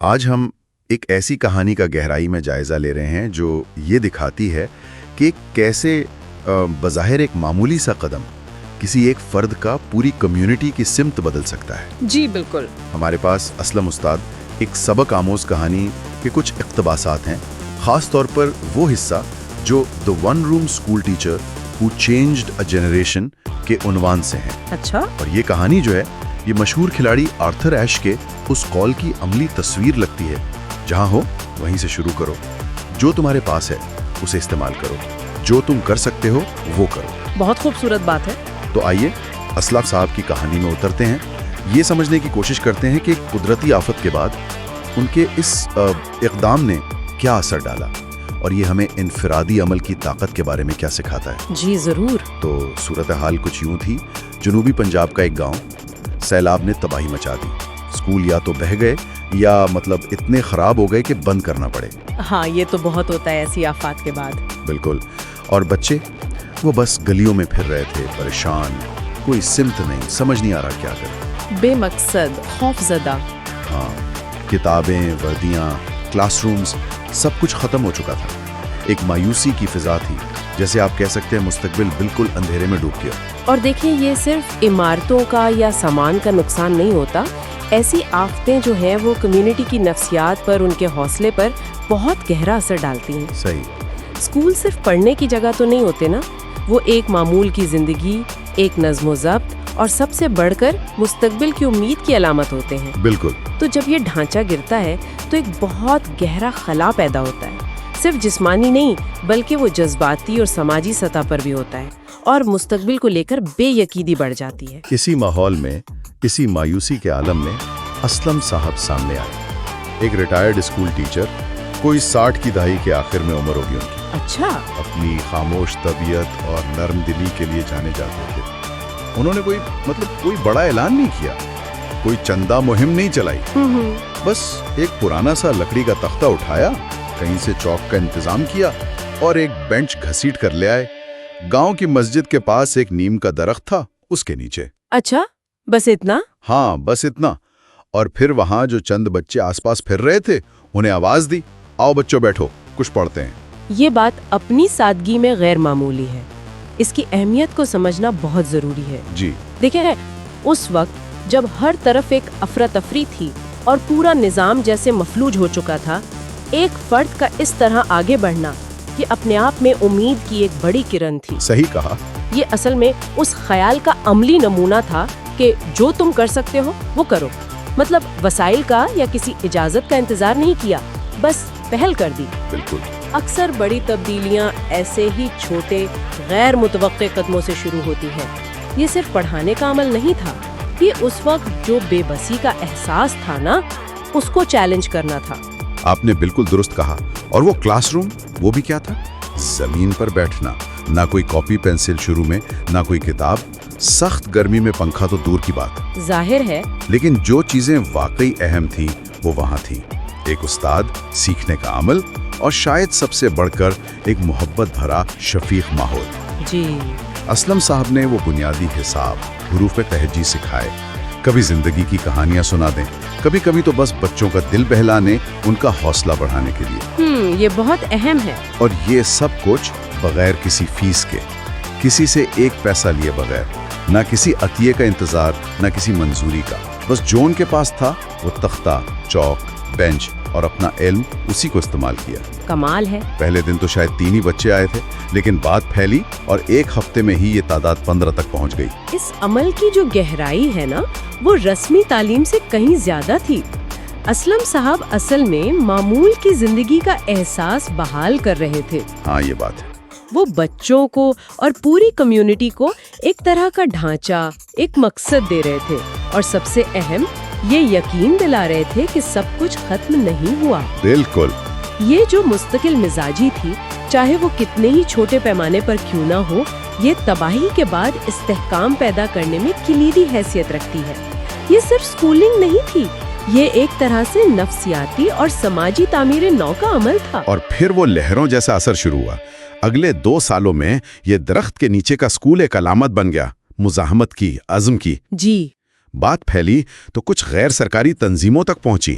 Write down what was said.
آج ہم ایک ایسی کہانی کا گہرائی میں جائزہ لے رہے ہیں جو یہ دکھاتی ہے کہ کیسے بظاہر ایک معمولی سا قدم کسی ایک فرد کا پوری کمیونٹی کی سمت بدل سکتا ہے۔ جی بالکل۔ ہمارے پاس اسلم استاد ایک سبق آموز کہانی کے کچھ اقتباسات ہیں، خاص طور پر وہ حصہ جو "The One Room School Teacher Who Changed a Generation" کے عنوان سے ہیں۔ اچھا۔ اور یہ کہانی جو ہے یہ مشہور کھلاڑی آرتھر ایش کے اس قول کی عملی تصویر لگتی ہے، جہاں ہو وہیں سے شروع کرو، جو تمہارے پاس ہے اسے استعمال کرو، جو تم کر سکتے ہو وہ کرو۔ بہت خوبصورت بات ہے۔ تو آئیے اسلم صاحب کی کہانی میں اترتے ہیں، یہ سمجھنے کی کوشش کرتے ہیں کہ قدرتی آفت کے بعد ان کے اس اقدام نے کیا اثر ڈالا اور یہ ہمیں انفرادی عمل کی طاقت کے بارے میں کیا سکھاتا ہے۔ جی ضرور۔ تو صورتحال کچھ یوں تھی، جنوبی پنجاب کا ایک گاؤں، سیلاب نے تباہی مچا دی، اسکول یا تو بہہ گئے یا اتنے خراب ہو گئے کہ بند کرنا پڑے۔ ہاں یہ تو بہت ہوتا ہے ایسی آفات کے بعد۔ بالکل۔ اور بچے وہ بس گلیوں میں پھر رہے تھے، پریشان، کوئی سمت نہیں، سمجھ نہیں آ رہا کیا کریں، بے مقصد، خوف زدہ۔ ہاں، کتابیں، وردیاں، کلاس رومز، سب کچھ ختم ہو چکا تھا۔ ایک مایوسی کی فضا تھی، جیسے آپ کہہ سکتے ہیں مستقبل بالکل اندھیرے میں ڈوب گیا۔ اور دیکھیں یہ صرف عمارتوں کا یا سامان کا نقصان نہیں ہوتا، ایسی آفتیں جو ہیں وہ کمیونٹی کی نفسیات پر، ان کے حوصلے پر بہت گہرا اثر ڈالتی ہیں۔ صحیح۔ اسکول صرف پڑھنے کی جگہ تو نہیں ہوتے نا، وہ ایک معمول کی زندگی، ایک نظم و ضبط اور سب سے بڑھ کر مستقبل کی امید کی علامت ہوتے ہیں۔ بالکل۔ تو جب یہ ڈھانچہ گرتا ہے تو ایک بہت گہرا خلا پیدا ہوتا ہے، صرف جسمانی نہیں بلکہ وہ جذباتی اور سماجی سطح پر بھی ہوتا ہے، اور مستقبل کو لے کر بے یقینی بڑھ جاتی ہے۔ اسی ماحول میں، اسی مایوسی کے عالم میں اسلم صاحب سامنے آئے، ایک ریٹائرڈ اسکول ٹیچر، کوئی 60 کی دہائی کے آخر میں عمر ہوگی ان کی۔ اچھا۔ اپنی خاموش طبیعت اور نرم دلی کے لیے جانے جاتے تھے۔ انہوں نے کوئی بڑا اعلان نہیں کیا، کوئی چندہ مہم نہیں چلائی، بس ایک پرانا سا لکڑی کا تختہ اٹھایا، کہیں سے چوک کا انتظام کیا اور ایک بینچ گھسیٹ کر لے آئے۔ گاؤں کی مسجد کے پاس ایک نیم کا درخت تھا، اس کے نیچے۔ اچھا، بس اتنا؟ ہاں بس اتنا۔ اور پھر وہاں جو چند بچے آس پاس پھر رہے تھے انہیں آواز دی، آؤ بچوں بیٹھو، کچھ پڑھتے ہیں۔ یہ بات اپنی سادگی میں غیر معمولی ہے، اس کی اہمیت کو سمجھنا بہت ضروری ہے۔ جی دیکھیں، اس وقت جب ہر طرف ایک افراتفری تھی اور پورا نظام جیسے مفلوج ہو چکا تھا، ایک فرد کا اس طرح آگے بڑھنا یہ اپنے آپ میں امید کی ایک بڑی کرن تھی۔ صحیح کہا۔ یہ اصل میں اس خیال کا عملی نمونہ تھا کہ جو تم کر سکتے ہو وہ کرو، مطلب وسائل کا یا کسی اجازت کا انتظار نہیں کیا، بس پہل کر دی۔ بالکل۔ اکثر بڑی تبدیلیاں ایسے ہی چھوٹے غیر متوقع قدموں سے شروع ہوتی ہیں۔ یہ صرف پڑھانے کا عمل نہیں تھا، یہ اس وقت جو بے بسی کا احساس تھا نا، اس کو چیلنج کرنا تھا۔ آپ نے بالکل درست کہا۔ اور وہ کلاس روم، وہ بھی کیا تھا؟ زمین پر بیٹھنا، نہ کوئی کاپی پینسل شروع میں، نہ کوئی کتاب، سخت گرمی میں پنکھا تو دور کی بات۔ ظاہر ہے۔ لیکن جو چیزیں واقعی اہم تھیں وہ وہاں تھیں، ایک استاد، سیکھنے کا عمل اور شاید سب سے بڑھ کر ایک محبت بھرا شفیق ماحول۔ جی۔ اسلم صاحب نے وہ بنیادی حساب، حروف تہجی سکھائے، کبھی زندگی کی کہانیاں سنا دیں، کبھی کبھی تو بس بچوں کا دل بہلانے، ان کا حوصلہ بڑھانے کے لیے۔ یہ بہت اہم ہے۔ اور یہ سب کچھ بغیر کسی فیس کے، کسی سے ایک پیسہ لیے بغیر، نہ کسی عطیے کا انتظار، نہ کسی منظوری کا، بس جو ان کے پاس تھا وہ تختہ، چوک، بینچ اور اپنا علم، اسی کو استعمال کیا۔ کمال ہے۔ پہلے دن تو شاید 3 ہی بچے آئے تھے، لیکن بات پھیلی اور ایک ہفتے میں ہی یہ تعداد 15 تک پہنچ گئی۔ اس عمل کی جو گہرائی ہے نا، وہ رسمی تعلیم سے کہیں زیادہ تھی۔ اسلم صاحب اصل میں معمول کی زندگی کا احساس بحال کر رہے تھے۔ ہاں یہ بات ہے۔ وہ بچوں کو اور پوری کمیونٹی کو ایک طرح کا ڈھانچہ، ایک مقصد دے رہے تھے، اور سب سے اہم یہ یقین دلا رہے تھے کہ سب کچھ ختم نہیں ہوا۔ بالکل۔ یہ جو مستقل مزاجی تھی، چاہے وہ کتنے ہی چھوٹے پیمانے پر کیوں نہ ہو، یہ تباہی کے بعد استحکام پیدا کرنے میں کلیدی حیثیت رکھتی ہے۔ یہ صرف سکولنگ نہیں تھی، یہ ایک طرح سے نفسیاتی اور سماجی تعمیر نو کا عمل تھا۔ اور پھر وہ لہروں جیسا اثر شروع ہوا۔ اگلے 2 سالوں میں یہ درخت کے نیچے کا اسکول ایک علامت بن گیا، مزاحمت کی، عزم کی۔ جی۔ بات پھیلی تو کچھ غیر سرکاری تنظیموں تک پہنچی،